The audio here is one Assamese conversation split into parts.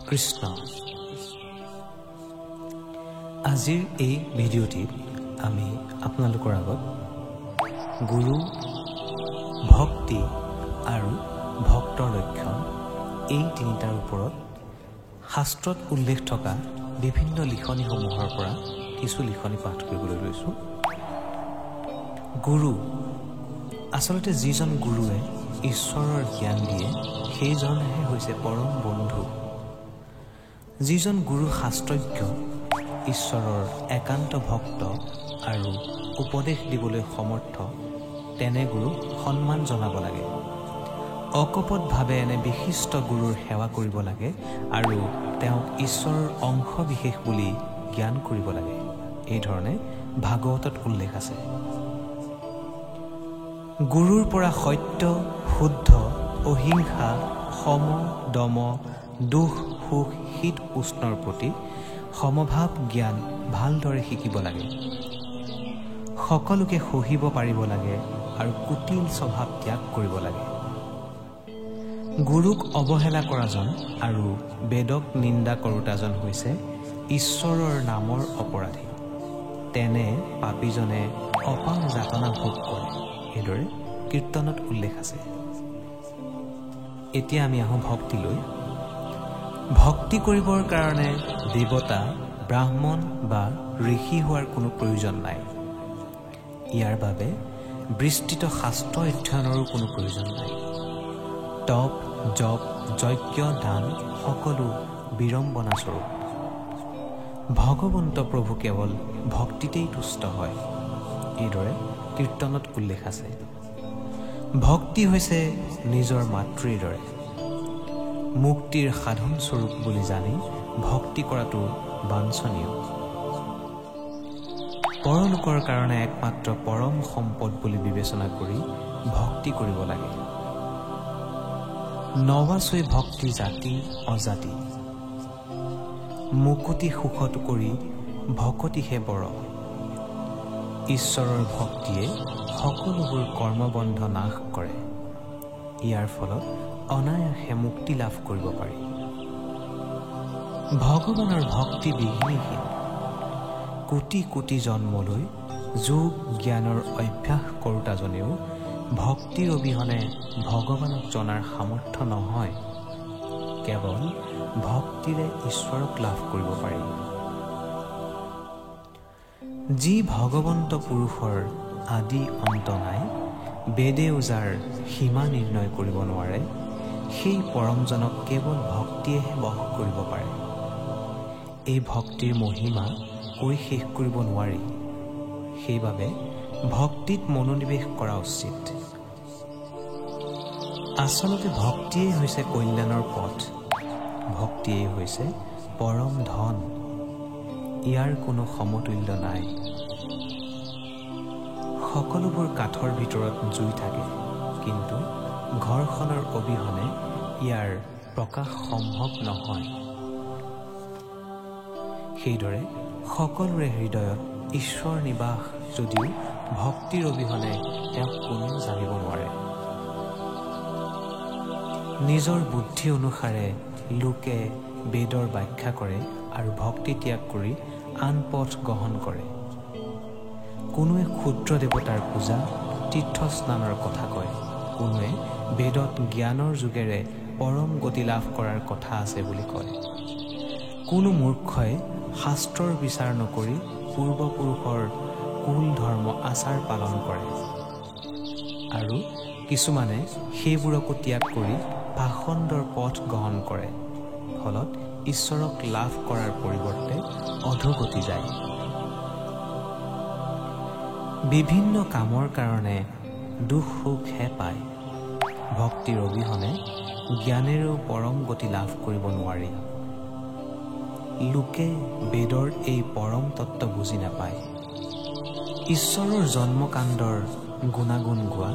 কৃষ্ণ। আজিৰ এই ভিডিঅ'টিত আমি আপোনালোকৰ আগত গুৰু, ভক্তি আৰু ভক্তৰ লক্ষণ এই তিনিটাৰ ওপৰত শাস্ত্ৰত উল্লেখ থকা বিভিন্ন লিখনিসমূহৰ পৰা কিছু লিখনি পাঠ কৰিবলৈ লৈছোঁ। গুৰু, আচলতে যিজন গুৰুৱে ঈশ্বৰৰ জ্ঞান দিয়ে সেইজনহে হৈছে পৰম বন্ধু। যিজন গুৰু শাস্ত্ৰজ্ঞ, ঈশ্বৰৰ একান্ত ভক্ত আৰু উপদেশ দিবলৈ সমৰ্থ, তেনে গুৰুক সন্মান জনাব লাগে। অকপটভাৱে এনে বিশিষ্ট গুৰুৰ সেৱা কৰিব লাগে আৰু তেওঁক ঈশ্বৰৰ অংশ বিশেষ বুলি জ্ঞান কৰিব লাগে। এইধৰণে ভাগৱতত উল্লেখ আছে। গুৰুৰ পৰা সত্য, শুদ্ধ, অহিংসা, সম, দম, দুখ, সুখ, শীত, উষ্ণৰ প্ৰতি সমভাৱ জ্ঞান ভালদৰে শিকিব লাগে। সকলোকে সহিব পাৰিব লাগে আৰু কুটিল স্বভাৱ ত্যাগ কৰিব লাগে। গুৰুক অৱহেলা কৰাজন আৰু বেদক নিন্দা কৰোতাজন হৈছে ঈশ্বৰৰ নামৰ অপৰাধী। তেনে পাপীজনে অপাৰ যাতনা ভোগ কৰে। এইদৰে কীৰ্তনত উল্লেখ আছে। এতিয়া আমি আহোঁ ভক্তিলৈ। ভক্তি কৰিবৰ কাৰণে দেৱতা, ব্ৰাহ্মণ বা ঋষি হোৱাৰ কোনো প্ৰয়োজন নাই। ইয়াৰ বাবে বিস্তৃত শাস্ত্ৰ অধ্যয়নৰো কোনো প্ৰয়োজন নাই। তপ, জপ, যজ্ঞ, দান সকলো বিড়ম্বনাস্বৰূপ। ভগৱন্ত প্ৰভু কেৱল ভক্তিতেই তুষ্ট হয়। এইদৰে কীৰ্তনত উল্লেখ আছে। ভক্তি হৈছে নিজৰ মাতৃৰ দৰে। মুক্তিৰ সাধন স্বৰূপ বুলি জানি ভক্তি কৰাটো বাঞ্ছনীয়। পৰলোকৰ কাৰণে একমাত্ৰ পৰম সম্পদ বুলি বিবেচনা কৰি ভক্তি কৰিব লাগে। নৱাচৈ ভক্তি জাতি অজাতি, মুকুতি সুখত কৰি ভকতিহে বৰ। ঈশ্বৰৰ ভক্তিয়ে সকলোবোৰ কৰ্মবন্ধ নাশ কৰে। ইয়াৰ ফলত অনায়াসে মুক্তি লাভ কৰিব পাৰি। ভগৱানৰ ভক্তি বিঘ্নিহীন। কোটি কোটি জন্মলৈ যোগ জ্ঞানৰ অভ্যাস কৰোতাজনেও ভক্তিৰ অবিহনে ভগৱানক জনাৰ সামৰ্থ্য নহয়। কেৱল ভক্তিৰে ঈশ্বৰক লাভ কৰিব পাৰি। যি ভগৱন্ত পুৰুষৰ আদি অন্ত নাই, বেদেও যাৰ সীমা নিৰ্ণয় কৰিব নোৱাৰে, সেই পৰমজনক কেৱল ভক্তিয়েহে বশ কৰিব পাৰে। এই ভক্তিৰ মহিমা কৈ শেষ কৰিব নোৱাৰি। সেইবাবে ভক্তিত মনোনিৱেশ কৰা উচিত। আচলতে ভক্তিয়েই হৈছে কল্যাণৰ পথ। ভক্তিয়েই হৈছে পৰম ধন। ইয়াৰ কোনো সমতুল্য নাই। সকলোবোৰ কাঠৰ ভিতৰত জুই থাকে, কিন্তু ঘৰখনৰ অবিহনে ইয়াৰ প্ৰকাশ সম্ভৱ নহয়। সেইদৰে সকলোৰে হৃদয়ত ঈশ্বৰ নিবাস যদিও ভক্তিৰ অবিহনে তেওঁক কোনেও জানিব নোৱাৰে। নিজৰ বুদ্ধি অনুসাৰে লোকে বেদৰ ব্যাখ্যা কৰে আৰু ভক্তি ত্যাগ কৰি আন পথ গ্ৰহণ কৰে। কোনোৱে ক্ষুদ্ৰ দেৱতাৰ পূজা, তীৰ্থস্নানৰ কথা কয়। কোনোৱে বেদত জ্ঞানৰ যোগেৰে পৰম গতি লাভ কৰাৰ কথা আছে বুলি কয়। কোনো মূৰ্খই শাস্ত্ৰৰ বিচাৰ নকৰি পূৰ্বপুৰুষৰ কুল ধৰ্ম আচাৰ পালন কৰে আৰু কিছুমানে সেইবোৰকো ত্যাগ কৰি পাষণ্ডৰ পথ গ্ৰহণ কৰে। ফলত ঈশ্বৰক লাভ কৰাৰ পৰিৱৰ্তে অধোগতি যায়। বিভিন্ন কামৰ কাৰণে দুখ সুখহে পায়। ভক্তিৰ অবিহনে জ্ঞানেৰেও পৰম গতি লাভ কৰিব নোৱাৰি। লোকে বেদৰ এই পৰম তত্ত্ব বুজি নাপায়। ঈশ্বৰৰ জন্মকাণ্ডৰ গুণাগুণ গোৱা,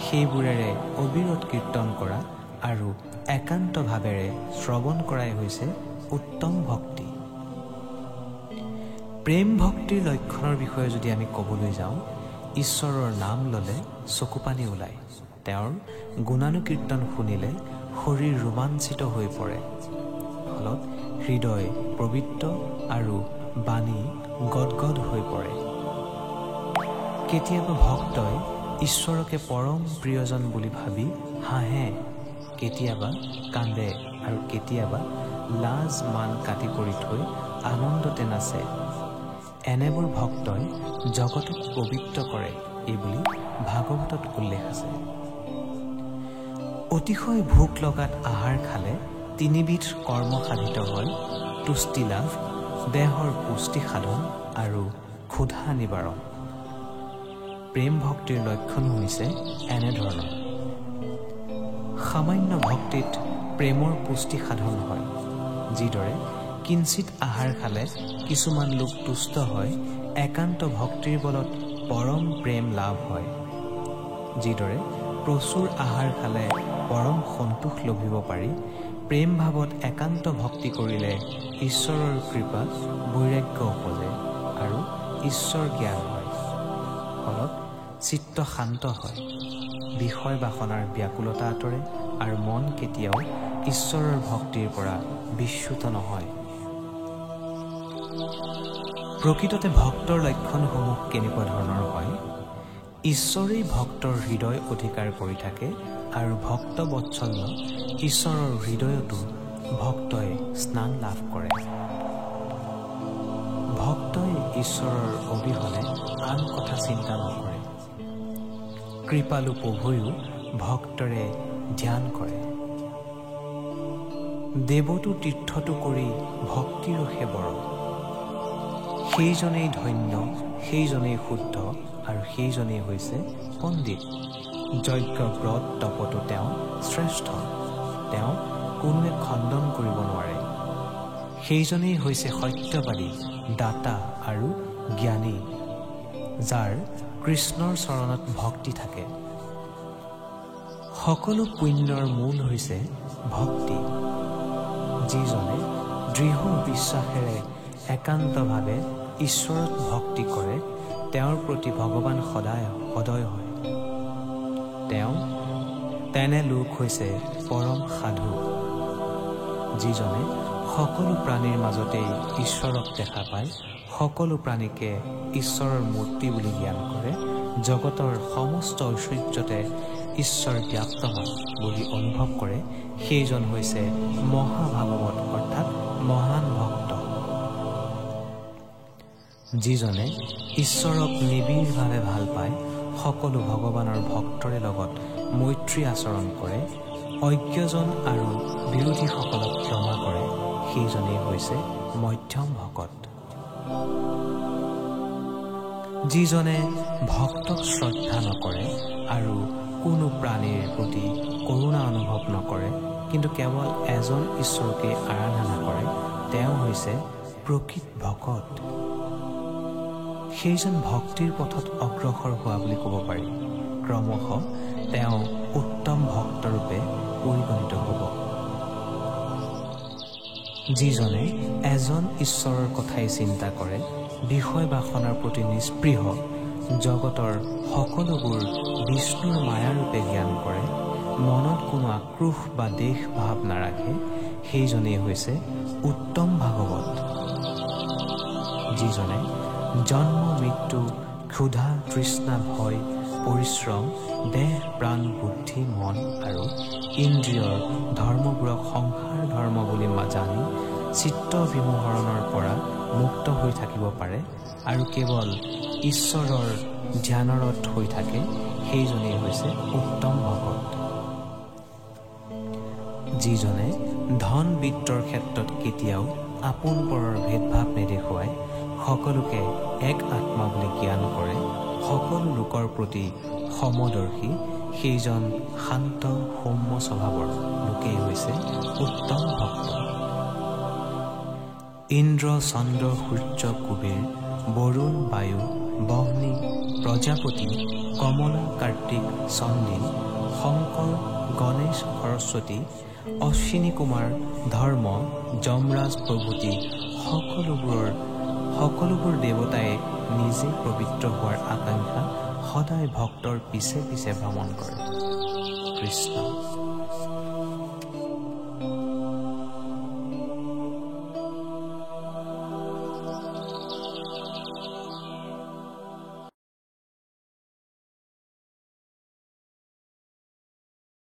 সেইবোৰেৰে অবিৰত কীৰ্তন কৰা আৰু একান্তভাৱেৰে শ্ৰৱণ কৰাই হৈছে উত্তম ভক্তি। প্ৰেম ভক্তিৰ লক্ষণৰ বিষয়ে যদি আমি ক'বলৈ যাওঁ, ঈশ্বৰৰ নাম ল'লে চকুপানী ওলায়। তেওঁৰ গুণানুকীৰ্তন শুনিলে শৰীৰ ৰোমাঞ্চিত হৈ পৰে। ফলত হৃদয় পবিত্ৰ আৰু বাণী গদগদ হৈ পৰে। কেতিয়াবা ভক্তই ঈশ্বৰকে পৰম প্ৰিয়জন বুলি ভাবি হাঁহে, কেতিয়াবা কান্দে আৰু কেতিয়াবা লাজ মান কাটি কৰি থৈ আনন্দতে নাচে। এনেবোৰ ভক্তই জগতক পবিত্ৰ কৰে এইবুলি ভাগৱতত উল্লেখ আছে। অতিশয় ভোক লগাত আহাৰ খালে তিনিবিধ কৰ্ম সাধিত হয়: তুষ্টি লাভ, দেহৰ পুষ্টি সাধন আৰু ক্ষুধা নিবাৰণ। প্ৰেম ভক্তিৰ লক্ষণ হৈছে এনেধৰণৰ: সামান্য ভক্তিত প্ৰেমৰ পুষ্টি সাধন হয়। যিদৰে কিঞ্চিত আহাৰ খালে কিছুমান লোক তুষ্ট হয়, একান্ত ভক্তিৰ বলত পৰম প্ৰেম লাভ হয়। যিদৰে প্ৰচুৰ আহাৰ খালে পৰম সন্তোষ লভিব পাৰি, প্ৰেম ভাৱত একান্ত ভক্তি কৰিলে ঈশ্বৰৰ কৃপাত বৈৰাগ্য উপজে আৰু ঈশ্বৰ জ্ঞান হয়। ফলত চিত্ত শান্ত হয়, বিষয় বাসনাৰ ব্যাকুলতা আঁতৰে আৰু মন কেতিয়াও ঈশ্বৰৰ ভক্তিৰ পৰা বিচ্যুত নহয়। প্ৰকৃততে ভক্তৰ লক্ষণসমূহ কেনেকুৱা ধৰণৰ হয়? ঈশ্বৰেই ভক্তৰ হৃদয় অধিকাৰ কৰি থাকে আৰু ভক্ত বৎসল্য ঈশ্বৰৰ হৃদয়তো ভক্তই স্নান লাভ কৰে। ভক্তই ঈশ্বৰৰ অবিহনে আন কথা চিন্তা নকৰে। কৃপালু প্ৰভুও ভক্তৰে ধ্যান কৰে। দেৱতো তীৰ্থটো কৰি ভক্তিৰসে বৰ, সেইজনেই ধন্য, সেইজনেই শুদ্ধ আৰু সেইজনেই হৈছে পণ্ডিত। যজ্ঞ ব্ৰত তপতো তেওঁ শ্ৰেষ্ঠ, তেওঁ কোনোৱে খণ্ডন কৰিব নোৱাৰে। সেইজনেই হৈছে সত্যবাদী, দাতা আৰু জ্ঞানী, যাৰ কৃষ্ণৰ চৰণত ভক্তি থাকে। সকলো পুণ্যৰ মূল হৈছে ভক্তি। যিজনে দৃঢ় বিশ্বাসেৰে একান্তভাৱে ঈশ্বৰত ভক্তি কৰে, তেওঁৰ প্ৰতি ভগৱান সদায় সদয় হয়। তেনে লোক হৈছে পৰম সাধু। যিজনে সকলো প্ৰাণীৰ মাজতেই ঈশ্বৰক দেখা পায়, সকলো প্ৰাণীকে ঈশ্বৰৰ মূৰ্তি বুলি জ্ঞান কৰে, জগতৰ সমস্ত ঐশ্বৰ্যতে ঈশ্বৰ ব্যক্তমান বুলি অনুভৱ কৰে, সেইজন হৈছে মহাভাগৱত অৰ্থাৎ মহান ভক্ত। যিজনে ঈশ্বৰক নিবিড়ভাৱে ভাল পায়, সকলো ভগৱানৰ ভক্তৰে লগত মৈত্ৰী আচৰণ কৰে, অজ্ঞজন আৰু বিৰোধীসকলক ক্ষমা কৰে, সেইজনেই হৈছে মধ্যম ভকত। যিজনে ভক্তক শ্ৰদ্ধা নকৰে আৰু কোনো প্ৰাণীৰ প্ৰতি কৰোণা অনুভৱ নকৰে, কিন্তু কেৱল এজন ঈশ্বৰকে আৰাধনা কৰে, তেওঁ হৈছে প্ৰকৃত ভকত। সেইজন ভক্তিৰ পথত অগ্ৰসৰ হোৱা বুলি ক'ব পাৰি। ক্ৰমশঃ তেওঁ উত্তম ভক্তৰূপে পৰিগণিত হ'ব। যিজনে এজন ঈশ্বৰৰ কথাই চিন্তা কৰে, বিষয় বাসনাৰ প্ৰতি নিস্পৃহ, জগতৰ সকলোবোৰ বিষ্ণুৰ মায়াৰূপে জ্ঞান কৰে, মনত কোনো আক্ৰোশ বা দেশ ভাৱ নাৰাখে, সেইজনেই হৈছে উত্তম ভাগৱত। যিজনে জন্ম মৃত্যু, ক্ষুধা তৃষ্ণা ভয় পৰিশ্ৰম, দেহ প্ৰাণ বুদ্ধি মন আৰু ইন্দ্ৰিয়ৰ ধৰ্মবোৰক সংসাৰ ধৰ্ম বুলি জানি চিত্ত বিমোহৰণৰ পৰা মুক্ত হৈ থাকিব পাৰে আৰু কেৱল ঈশ্বৰৰ ধ্যানত হৈ থাকে, সেইজনেই হৈছে উত্তম ভকত। যিজনে ধন বিত্তৰ ক্ষেত্ৰত কেতিয়াও আপোন পৰৰ ভেদভাৱ নেদেখুৱাই, সকলোকে এক আত্মা বুলি জ্ঞান কৰে, সকলো লোকৰ প্ৰতি সমদৰ্শী, সেইজন শান্ত সৌম্য স্বভাৱৰ লোকেই হৈছে উত্তম ভক্ত। ইন্দ্ৰ চন্দ্ৰ সূৰ্য কুবেৰ বৰুণ বায়ু বহ্নি প্ৰজাপতি কমলা কাৰ্তিক চন্দিল শংকৰ গণেশ সৰস্বতী অশ্বিনী কুমাৰ ধৰ্ম যমৰাজ প্ৰভূতি সকলোবোৰ দেৱতাই নিজে পবিত্ৰ হোৱাৰ আকাংক্ষা সদায় ভক্তৰ পিছে পিছে ভ্ৰমণ কৰে। কৃষ্ণ।